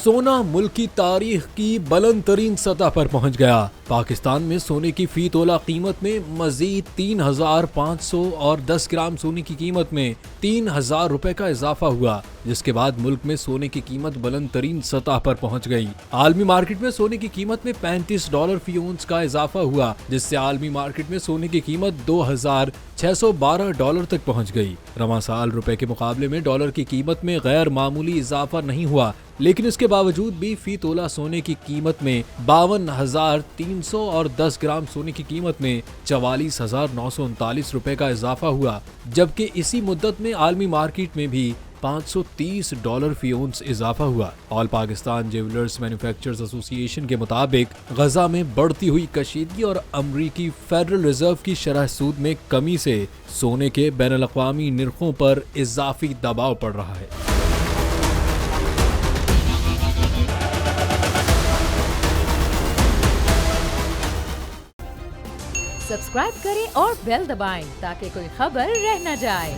सोना मुल्क की तारीख की बुलंद तरीन सतह पर पहुंच गया। पाकिस्तान में सोने की फी तोला कीमत में मजीद 3,500 और 10 ग्राम सोने की कीमत में 3,000 रुपए का इजाफा हुआ, जिसके बाद मुल्क में सोने की कीमत बुलंद तरीन सतह पर पहुंच गई। आलमी मार्केट में सोने की कीमत में $35 फी औंस का इजाफा हुआ, जिससे आलमी मार्केट में सोने की कीमत $2,612 तक पहुंच गई। रवां साल रुपए के मुकाबले में डॉलर की कीमत में गैर मामूली इजाफा नहीं हुआ, लेकिन इसके बावजूद भी फी तोला सोने की कीमत में 52,300 और 10 ग्राम सोने की कीमत में 44,939 रुपए का इजाफा हुआ, जबकि इसी मुद्दत में आलमी मार्केट में भी $530 फी औंस इजाफा हुआ। All Pakistan jewellers manufacturers association के मुताबिक गजा में बढ़ती हुई कशीदगी और अमरीकी फेडरल रिजर्व की शरह सूद में कमी से सोने के बैनुल-अक़वामी निर्खों पर इजाफी दबाव पड़ रहा है। सब्सक्राइब करें और बेल दबाएं ताकि कोई खबर रह न जाए।